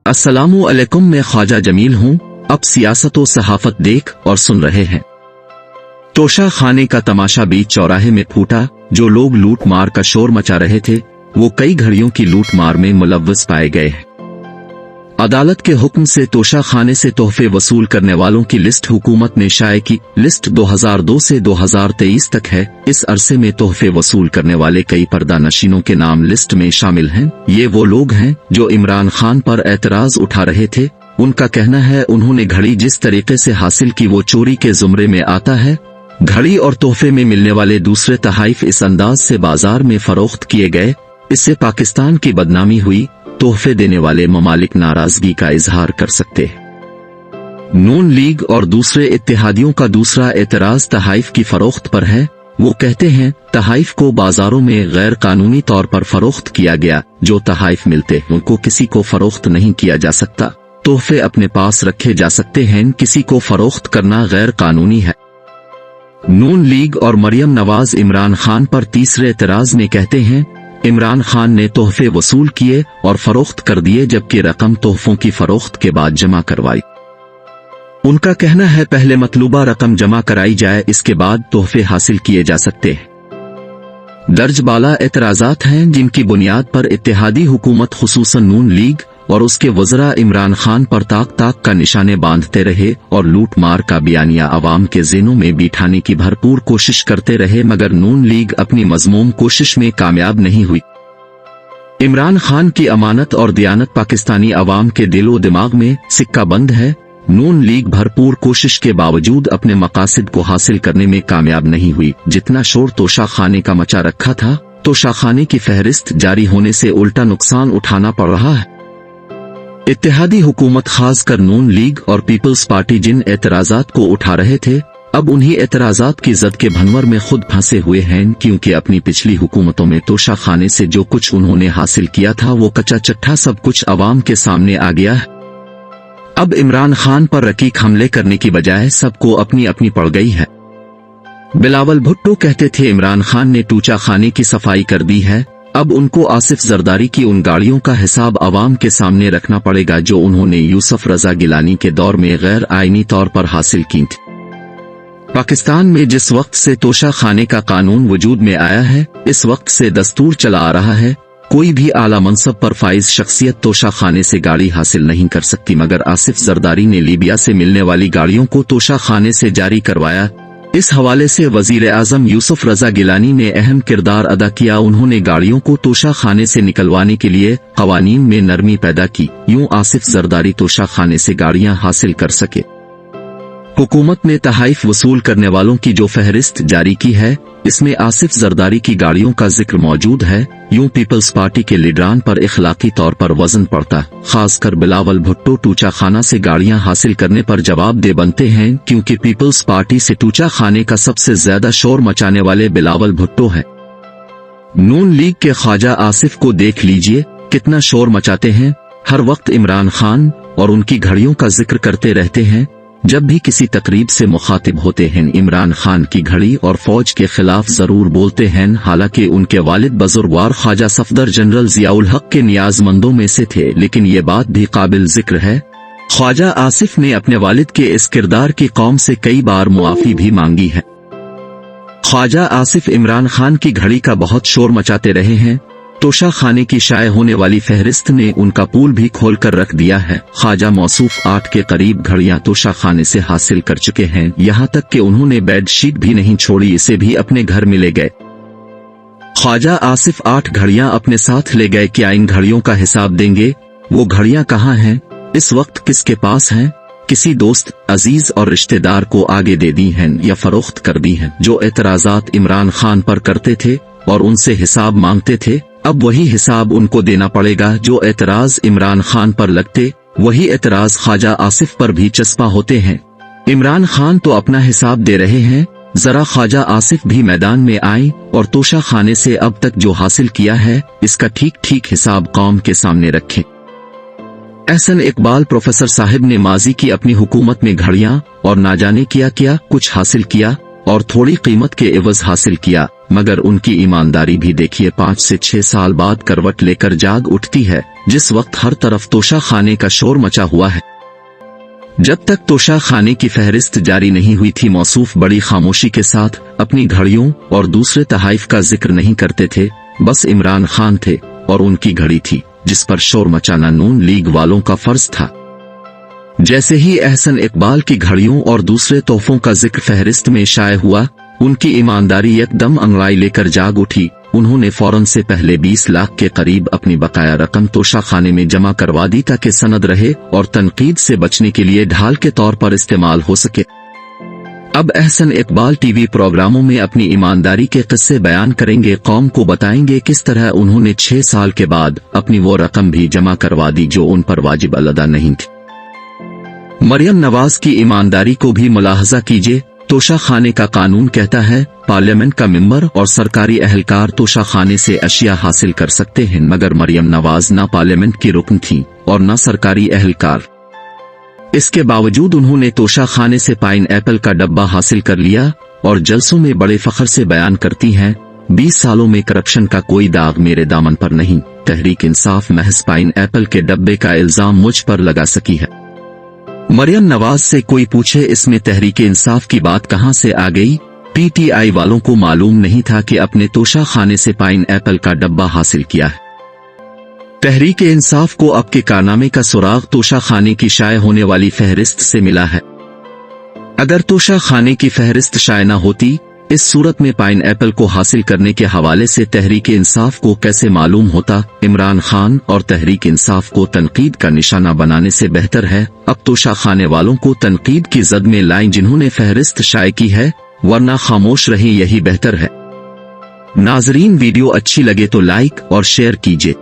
अस्सलामु अलैकुम, मैं ख्वाजा जमील हूँ। अब सियासत व सहाफत देख और सुन रहे हैं। तोशा खाने का तमाशा बीच चौराहे में फूटा। जो लोग लूट मार का शोर मचा रहे थे वो कई घड़ियों की लूट मार में मुलव्वस पाए गए हैं। अदालत के हुक्म से तोशा खाने से तोहफे वसूल करने वालों की लिस्ट हुकूमत ने शाये की। लिस्ट 2002 से 2023 तक है। इस अरसे में तोहफे वसूल करने वाले कई पर्दा नशीनों के नाम लिस्ट में शामिल हैं। ये वो लोग हैं जो इमरान खान पर एतराज उठा रहे थे। उनका कहना है उन्होंने घड़ी जिस तरीके से हासिल की वो चोरी के जुमरे में आता है। घड़ी और तोहफे में मिलने वाले दूसरे तहाइफ इस अंदाज से बाजार में फरोख्त किए गए, इससे पाकिस्तान की बदनामी हुई। तोहफे देने वाले ममालिक नाराजगी का इजहार कर सकते हैं। नून लीग और दूसरे इत्तेहादियों का दूसरा एतराज तहाइफ की फरोख्त पर है। वो कहते हैं तहाइफ को बाजारों में गैर कानूनी तौर पर फरोख्त किया गया। जो तहाइफ मिलते हैं उनको किसी को फरोख्त नहीं किया जा सकता। तोहफे अपने पास रखे जा सकते हैं, किसी को फरोख्त करना गैर कानूनी है। नून लीग और मरियम नवाज इमरान खान पर तीसरे एतराज में कहते हैं इमरान खान ने तोहफे वसूल किए और फरोख्त कर दिए, जबकि रकम तोहफों की फरोख्त के बाद जमा करवाई। उनका कहना है पहले मतलूबा रकम जमा कराई जाए, इसके बाद तोहफे हासिल किए जा सकते हैं। दर्ज बाला एतराजात हैं जिनकी बुनियाद पर इत्तेहादी हुकूमत खुसूसन नून लीग और उसके वज़रा इमरान खान पर ताक ताक का निशाने बांधते रहे और लूट मार का बयानिया अवाम के ज़हनों में बिठाने की भरपूर कोशिश करते रहे, मगर नून लीग अपनी मज़मूम कोशिश में कामयाब नहीं हुई। इमरान खान की अमानत और दियानत पाकिस्तानी अवाम के दिलो दिमाग में सिक्का बंद है। नून लीग भरपूर कोशिश के बावजूद अपने मकासद को हासिल करने में कामयाब नहीं हुई। जितना शोर तोशा खाने का मचा रखा था, तोशा खाने की फहरिस्त जारी होने से उल्टा नुकसान उठाना पड़ रहा है। इत्तेहादी हुकूमत खासकर नून लीग और पीपल्स पार्टी जिन एतराजात को उठा रहे थे, अब उन्हीं एतराजात की जद के भंवर में खुद फंसे हुए हैं, क्योंकि अपनी पिछली हुकूमतों में तोशा खाने से जो कुछ उन्होंने हासिल किया था वो कच्चा चट्ठा सब कुछ अवाम के सामने आ गया है। अब इमरान खान पर रकीक हमले करने की बजाय सबको अपनी अपनी पड़ गई है। बिलावल भुट्टो कहते थे इमरान खान ने टूचा खाने की सफाई कर दी है। अब उनको आसिफ जरदारी की उन गाड़ियों का हिसाब अवाम के सामने रखना पड़ेगा जो उन्होंने यूसुफ रजा गिलानी के दौर में गैर आईनी तौर पर हासिल की थी। पाकिस्तान में जिस वक्त से तोशा खाने का कानून वजूद में आया है, इस वक्त से दस्तूर चला आ रहा है कोई भी आला मनसब पर फाइज शख्सियत तोशा खाने से गाड़ी हासिल नहीं कर सकती, मगर आसिफ जरदारी ने लीबिया से मिलने वाली गाड़ियों को तोशा खाने से जारी करवाया। इस हवाले से वजीर आजम यूसुफ रजा गिलानी ने अहम किरदार अदा किया। उन्होंने गाड़ियों को तोशा खाने से निकलवाने के लिए कवानीन में नरमी पैदा की, यूं आसिफ जरदारी तोशा खाने से गाड़ियां हासिल कर सके। हुकूमत ने तहाइफ वसूल करने वालों की जो फहरिस्त जारी की है, इसमें आसिफ जरदारी की गाड़ियों का जिक्र मौजूद है। यूं पीपल्स पार्टी के लीडरान पर इखलाकी तौर पर वजन पड़ता, खासकर बिलावल भुट्टो टूचा खाना से गाड़ियां हासिल करने पर जवाबदेह बनते हैं, क्योंकि पीपल्स पार्टी से टूचा खाने का सबसे ज्यादा शोर मचाने वाले बिलावल भुट्टो हैं। नून लीग के ख्वाजा आसिफ को देख लीजिए कितना शोर मचाते हैं। हर वक्त इमरान खान और उनकी घड़ियों का जिक्र करते रहते हैं। जब भी किसी तकरीब से मुखातिब होते हैं इमरान खान की घड़ी और फौज के खिलाफ जरूर बोलते हैं। हालांकि उनके वालिद बुजुर्गवार ख्वाजा सफदर जनरल जियाउल हक के नियाजमंदों में से थे, लेकिन ये बात भी काबिल जिक्र है ख्वाजा आसिफ ने अपने वालिद के इस किरदार की कौम से कई बार मुआफी भी मांगी है। ख्वाजा आसिफ इमरान खान की घड़ी का बहुत शोर मचाते रहे हैं। तोशा खाने की शाये होने वाली फहरिस्त ने उनका पूल भी खोल कर रख दिया है। ख्वाजा मौसूफ 8 के करीब घड़ियां तोशा खाने से हासिल कर चुके हैं, यहाँ तक कि उन्होंने बेड शीट भी नहीं छोड़ी, इसे भी अपने घर में ले गए। ख्वाजा आसिफ 8 घड़ियां अपने साथ ले गए। क्या इन घड़ियों का हिसाब देंगे? वो घड़ियां कहाँ हैं? इस वक्त किसके पास हैं? किसी दोस्त, अजीज और रिश्तेदार को आगे दे दी हैं या फरोख्त कर दी हैं? जो एतराजात इमरान खान पर करते थे और उनसे हिसाब मांगते थे, अब वही हिसाब उनको देना पड़ेगा। जो एतराज इमरान खान पर लगते, वही एतराज ख्वाजा आसिफ पर भी चस्पा होते हैं। इमरान खान तो अपना हिसाब दे रहे हैं, जरा ख्वाजा आसिफ भी मैदान में आए और तोशा खाने से अब तक जो हासिल किया है इसका ठीक ठीक हिसाब कौम के सामने रखें। एहसन इकबाल प्रोफेसर साहिब ने माजी की अपनी हुकूमत में घड़ियां और ना जाने क्या क्या कुछ हासिल किया और थोड़ी कीमत के एवज हासिल किया। मगर उनकी ईमानदारी भी देखिए 5 से 6 साल बाद करवट लेकर जाग उठती है, जिस वक्त हर तरफ तोशा खाने का शोर मचा हुआ है। जब तक तोशा खाने की फहरिस्त जारी नहीं हुई थी, मौसूफ बड़ी खामोशी के साथ अपनी घड़ियों और दूसरे तहाइफ का जिक्र नहीं करते थे। बस इमरान खान थे और उनकी घड़ी थी, जिस पर शोर मचाना नून लीग वालों का फर्ज था। जैसे ही एहसन इकबाल की घड़ियों और दूसरे तोहफों का जिक्र फहरिस्त में शाये हुआ, उनकी ईमानदारी एकदम अंगड़ाई लेकर जाग उठी। उन्होंने फौरन से पहले 20 लाख के करीब अपनी बकाया रकम तोशा खाने में जमा करवा दी ताकि सनद रहे और तनकीद से बचने के लिए ढाल के तौर पर इस्तेमाल हो सके। अब एहसन इकबाल टीवी प्रोग्रामों में अपनी ईमानदारी के किस्से बयान करेंगे, कौम को बताएंगे किस तरह उन्होंने 6 साल के बाद अपनी वो रकम भी जमा करवा दी जो उन पर वाजिब अदा नहीं थी। मरियम नवाज की ईमानदारी को भी मुलाहजा कीजिए। तोशा खाने का कानून कहता है पार्लियामेंट का मेंबर और सरकारी अहलकार तोशा खाने से अशिया हासिल कर सकते हैं, मगर मरियम नवाज ना पार्लियामेंट की रुकन थी और ना सरकारी अहलकार। इसके बावजूद उन्होंने तोशा खाने से पाइन एप्पल का डब्बा हासिल कर लिया और जलसों में बड़े फख्र से बयान करती हैं, 20 सालों में करप्शन का कोई दाग मेरे दामन पर नहीं। तहरीक इंसाफ महज पाइन एप्पल के डब्बे का इल्जाम मुझ पर लगा सकी है। मरियम नवाज से कोई पूछे इसमें तहरीक इंसाफ की बात कहां से आ गई? पीटीआई वालों को मालूम नहीं था कि अपने तोशा खाने से पाइन एप्पल का डब्बा हासिल किया है। तहरीक इंसाफ को आपके कारनामे का सुराग तोशा खाने की शाये होने वाली फहरिस्त से मिला है। अगर तोशा खाने की फहरिस्त शाये न होती, इस सूरत में पाइन एप्पल को हासिल करने के हवाले से तहरीक इंसाफ को कैसे मालूम होता? इमरान खान और तहरीक इंसाफ को तनकीद का निशाना बनाने से बेहतर है अब तोशा खाने वालों को तनकीद की जद में लाएं जिन्होंने फहरिस्त शाये की है, वरना खामोश रहें, यही बेहतर है। नाजरीन, वीडियो अच्छी लगे तो लाइक और शेयर कीजिए।